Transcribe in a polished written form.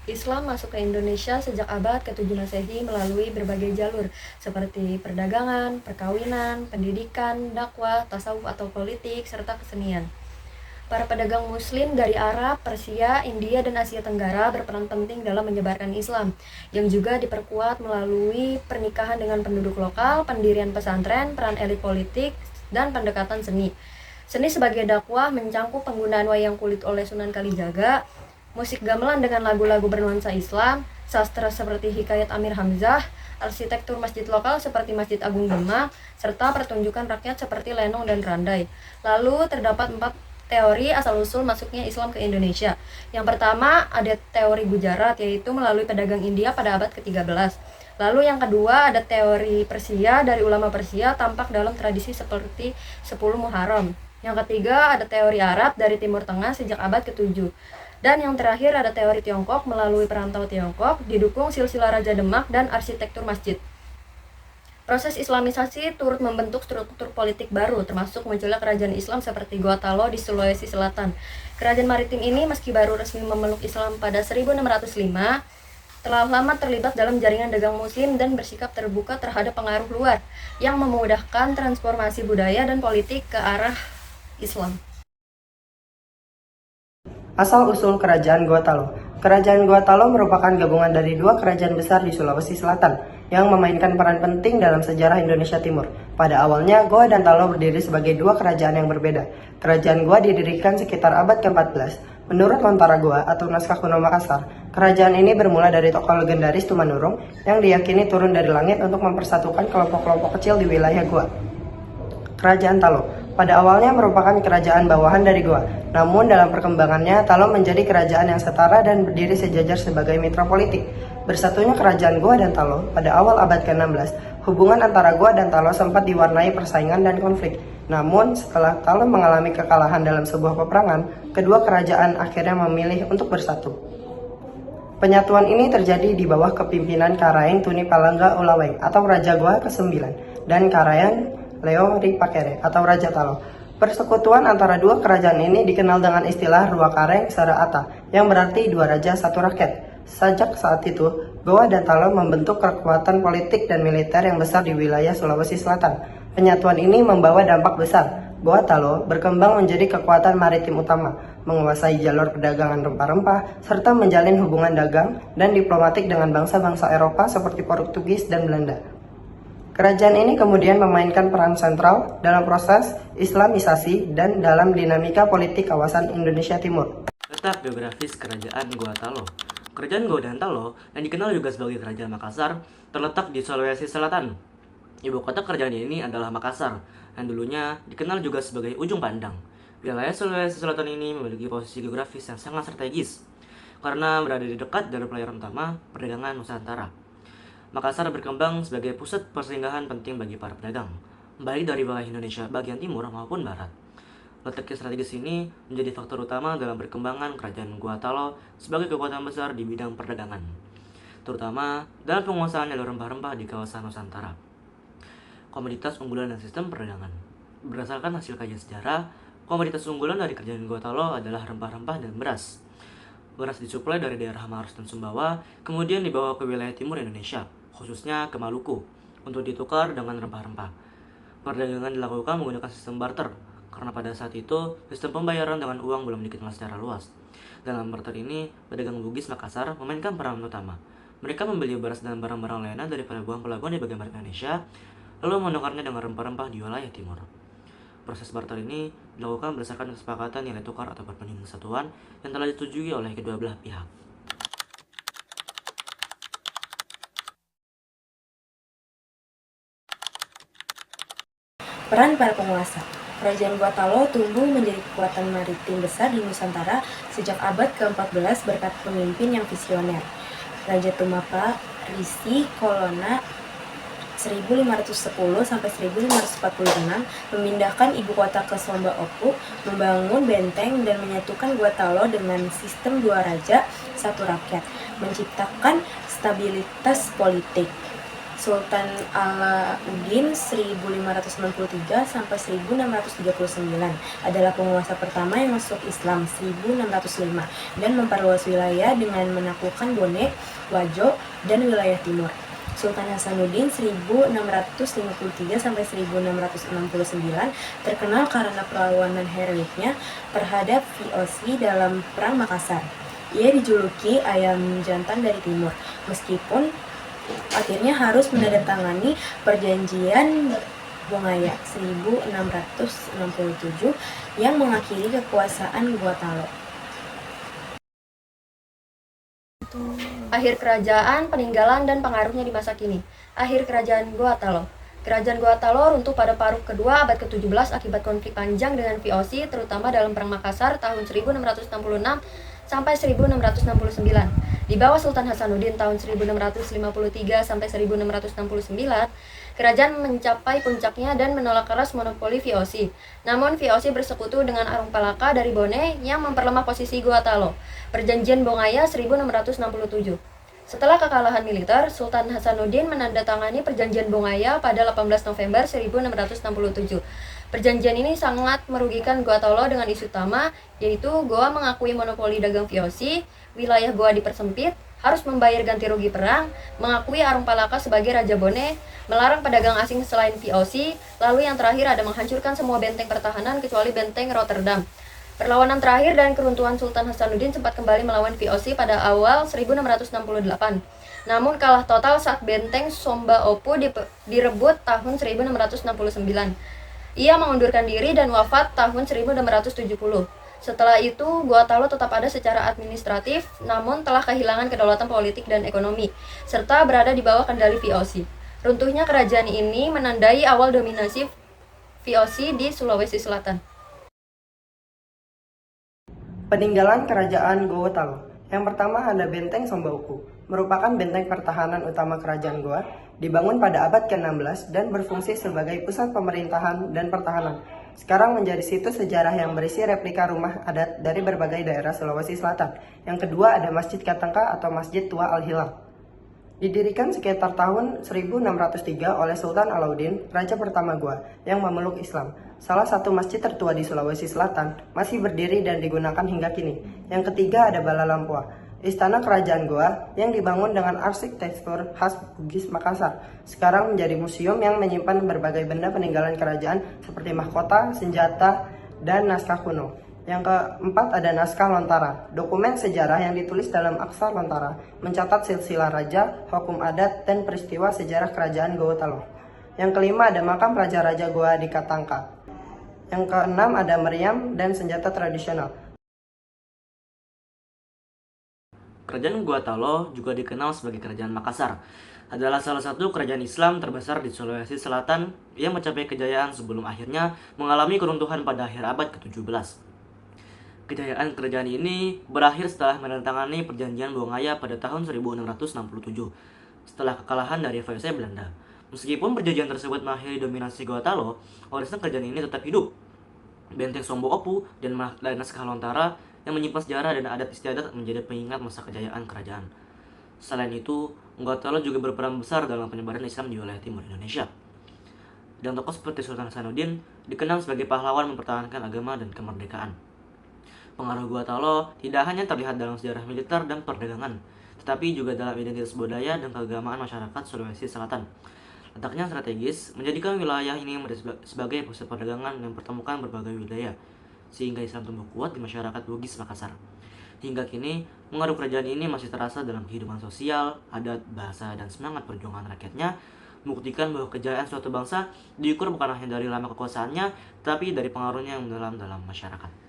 Islam masuk ke Indonesia sejak abad ke-7 Masehi melalui berbagai jalur, seperti perdagangan, perkawinan, pendidikan, dakwah, tasawuf atau politik, serta kesenian. Para pedagang Muslim dari Arab, Persia, India, dan Asia Tenggara berperan penting dalam menyebarkan Islam, yang juga diperkuat melalui pernikahan dengan penduduk lokal, pendirian pesantren, peran elit politik, dan pendekatan seni. Seni sebagai dakwah mencangkup penggunaan wayang kulit oleh Sunan Kalijaga, musik gamelan dengan lagu-lagu bernuansa Islam, sastra seperti Hikayat Amir Hamzah, arsitektur masjid lokal seperti Masjid Agung Demak, serta pertunjukan rakyat seperti lenong dan randai. Lalu terdapat 4 teori asal-usul masuknya Islam ke Indonesia. Yang pertama ada teori Gujarat, yaitu melalui pedagang India pada abad ke-13. Lalu yang kedua ada teori Persia dari ulama Persia tampak dalam tradisi seperti 10 Muharram. Yang ketiga ada teori Arab dari Timur Tengah sejak abad ke-7. Dan yang terakhir ada teori Tiongkok melalui perantau Tiongkok, didukung silsilah Raja Demak dan arsitektur masjid. Proses Islamisasi turut membentuk struktur politik baru, termasuk munculnya kerajaan Islam seperti Gotalo di Sulawesi Selatan. Kerajaan maritim ini meski baru resmi memeluk Islam pada 1605, telah lama terlibat dalam jaringan dagang muslim dan bersikap terbuka terhadap pengaruh luar, yang memudahkan transformasi budaya dan politik ke arah Islam. Asal-usul Kerajaan Gotalo. Kerajaan Gotalo merupakan gabungan dari 2 kerajaan besar di Sulawesi Selatan yang memainkan peran penting dalam sejarah Indonesia Timur. Pada awalnya, Goa dan Talo berdiri sebagai 2 kerajaan yang berbeda. Kerajaan Goa didirikan sekitar abad ke-14. Menurut Lontara Goa atau naskah kuno Makassar, kerajaan ini bermula dari tokoh legendaris Tumanurung yang diyakini turun dari langit untuk mempersatukan kelompok-kelompok kecil di wilayah Goa. Kerajaan Talo pada awalnya merupakan kerajaan bawahan dari Goa, namun dalam perkembangannya Talo menjadi kerajaan yang setara dan berdiri sejajar sebagai mitra politik. Bersatunya kerajaan Goa dan Talo pada awal abad ke-16, hubungan antara Goa dan Talo sempat diwarnai persaingan dan konflik. Namun setelah Talo mengalami kekalahan dalam sebuah peperangan, kedua kerajaan akhirnya memilih untuk bersatu. Penyatuan ini terjadi di bawah kepimpinan Karaeng Tuni Palangga Ulaweng atau Raja Goa ke-9 dan Karaeng Leo Ripakere atau Raja Talo. Persekutuan antara 2 kerajaan ini dikenal dengan istilah Rua Kareng Sara Ata, yang berarti 2 raja 1 rakyat. Sejak saat itu, Goa dan Talo membentuk kekuatan politik dan militer yang besar di wilayah Sulawesi Selatan. Penyatuan ini membawa dampak besar. Goa Talo berkembang menjadi kekuatan maritim utama, menguasai jalur perdagangan rempah-rempah, serta menjalin hubungan dagang dan diplomatik dengan bangsa-bangsa Eropa seperti Portugis dan Belanda. Kerajaan ini kemudian memainkan peran sentral dalam proses Islamisasi dan dalam dinamika politik kawasan Indonesia Timur. Letak geografis Kerajaan Goa Talo. Kerajaan Goa dan Talo, yang dikenal juga sebagai Kerajaan Makassar, terletak di Sulawesi Selatan. Ibu kota kerajaan ini adalah Makassar, yang dulunya dikenal juga sebagai Ujung Pandang. Wilayah Sulawesi Selatan ini memiliki posisi geografis yang sangat strategis, karena berada di dekat dari pelayaran utama perdagangan Nusantara. Makassar berkembang sebagai pusat persinggahan penting bagi para pedagang, baik dari wilayah Indonesia bagian timur maupun barat. Letak strategis ini menjadi faktor utama dalam perkembangan Kerajaan Goa Talo sebagai kekuatan besar di bidang perdagangan, terutama dalam penguasaan jalur rempah-rempah di kawasan Nusantara. Komoditas unggulan dan sistem perdagangan. Berdasarkan hasil kajian sejarah, komoditas unggulan dari Kerajaan Goa Talo adalah rempah-rempah dan beras. Beras disuplai dari daerah Maros dan Sumbawa, kemudian dibawa ke wilayah timur Indonesia, khususnya ke Maluku, untuk ditukar dengan rempah-rempah. Perdagangan dilakukan menggunakan sistem barter, karena pada saat itu sistem pembayaran dengan uang belum dikenal secara luas. Dalam barter ini, pedagang Bugis Makassar memainkan peran utama. Mereka membeli beras dan barang-barang lainnya dari pelabuhan-pelabuhan di bagian barat Indonesia, lalu menukarnya dengan rempah-rempah di wilayah timur. Proses barter ini dilakukan berdasarkan kesepakatan nilai tukar atau perbandingan satuan yang telah disetujui oleh kedua belah pihak. Peran para penguasa. Kerajaan Goa Talo tumbuh menjadi kekuatan maritim besar di Nusantara sejak abad ke-14 berkat pemimpin yang visioner. Raja Tumapa Risi Kolona 1510 sampai 1546 memindahkan ibu kota ke Somba Opu, membangun benteng dan menyatukan Goa Talo dengan sistem 2 raja 1 rakyat, menciptakan stabilitas politik. Sultan Alauddin 1593 sampai 1639 adalah penguasa pertama yang masuk Islam 1605 dan memperluas wilayah dengan menaklukkan Bone, Wajo, dan wilayah timur. Sultan Hasanuddin 1653 sampai 1669 terkenal karena perlawanan heroiknya terhadap VOC dalam Perang Makassar. Ia dijuluki ayam jantan dari timur, meskipun akhirnya harus menandatangani perjanjian Bongaya 1667 yang mengakhiri kekuasaan Gua Talo. Akhir kerajaan, peninggalan, dan pengaruhnya di masa kini. Akhir kerajaan Gua Talo. Kerajaan Gua Talo runtuh pada paruh kedua abad ke-17 akibat konflik panjang dengan VOC, terutama dalam Perang Makassar tahun 1666 sampai 1669. Di bawah Sultan Hasanuddin tahun 1653 sampai 1669, kerajaan mencapai puncaknya dan menolak keras monopoli VOC. Namun VOC bersekutu dengan Arung Palaka dari Bone yang memperlemah posisi Gua Talo. Perjanjian Bongaya 1667. Setelah kekalahan militer, Sultan Hasanuddin menandatangani Perjanjian Bongaya pada 18 November 1667. Perjanjian ini sangat merugikan Gua Talo dengan isu utama, yaitu Goa mengakui monopoli dagang VOC, wilayah Goa dipersempit, harus membayar ganti rugi perang, mengakui Arung Palaka sebagai Raja Bone, melarang pedagang asing selain VOC, lalu yang terakhir ada menghancurkan semua benteng pertahanan kecuali benteng Rotterdam. Perlawanan terakhir dan keruntuhan Sultan Hasanuddin sempat kembali melawan VOC pada awal 1668. Namun kalah total saat benteng Somba Opu direbut tahun 1669. Ia mengundurkan diri dan wafat tahun 1670. Setelah itu, Gua Talo tetap ada secara administratif, namun telah kehilangan kedaulatan politik dan ekonomi, serta berada di bawah kendali VOC. Runtuhnya kerajaan ini menandai awal dominasi VOC di Sulawesi Selatan. Peninggalan Kerajaan Gua Talo. Yang pertama ada Benteng Sombauku, merupakan benteng pertahanan utama Kerajaan Goa, dibangun pada abad ke-16 dan berfungsi sebagai pusat pemerintahan dan pertahanan. Sekarang menjadi situs sejarah yang berisi replika rumah adat dari berbagai daerah Sulawesi Selatan. Yang kedua ada Masjid Katangka atau Masjid Tua Al-Hilal. Didirikan sekitar tahun 1603 oleh Sultan Alauddin, Raja pertama Goa, yang memeluk Islam. Salah satu masjid tertua di Sulawesi Selatan masih berdiri dan digunakan hingga kini. Yang ketiga ada Bala Lampua, istana kerajaan Goa yang dibangun dengan arsitektur khas Bugis Makassar. Sekarang menjadi museum yang menyimpan berbagai benda peninggalan kerajaan seperti mahkota, senjata, dan naskah kuno. Yang keempat ada naskah Lontara, dokumen sejarah yang ditulis dalam aksara Lontara, mencatat silsilah raja, hukum adat, dan peristiwa sejarah kerajaan Gua Talo. Yang kelima ada makam raja-raja Goa di Katangka. Yang keenam ada meriam dan senjata tradisional. Kerajaan Gua Talo juga dikenal sebagai Kerajaan Makassar. Adalah salah satu kerajaan Islam terbesar di Sulawesi Selatan yang mencapai kejayaan sebelum akhirnya mengalami keruntuhan pada akhir abad ke-17. Kejayaan kerajaan ini berakhir setelah menandatangani Perjanjian Bongaya pada tahun 1667 setelah kekalahan dari VOC Belanda. Meskipun perjanjian tersebut mengakhiri dominasi Gua Talo, warisan kerajaan ini tetap hidup. Benteng Sombo Opu dan naskah Lontara yang menyimpan sejarah dan adat istiadat menjadi pengingat masa kejayaan kerajaan. Selain itu, Gua Talo juga berperan besar dalam penyebaran Islam di wilayah timur Indonesia. Dan tokoh seperti Sultan Hasanuddin dikenal sebagai pahlawan mempertahankan agama dan kemerdekaan. Pengaruh Gua Talo tidak hanya terlihat dalam sejarah militer dan perdagangan, tetapi juga dalam identitas budaya dan keagamaan masyarakat Sulawesi Selatan. Letaknya strategis menjadikan wilayah ini sebagai pusat perdagangan yang mempertemukan berbagai wilayah, sehingga Islam tumbuh kuat di masyarakat Bugis Makassar. Hingga kini, pengaruh kerajaan ini masih terasa dalam kehidupan sosial, adat, bahasa, dan semangat perjuangan rakyatnya, membuktikan bahwa kejayaan suatu bangsa diukur bukan hanya dari lama kekuasaannya, tapi dari pengaruhnya yang mendalam dalam masyarakat.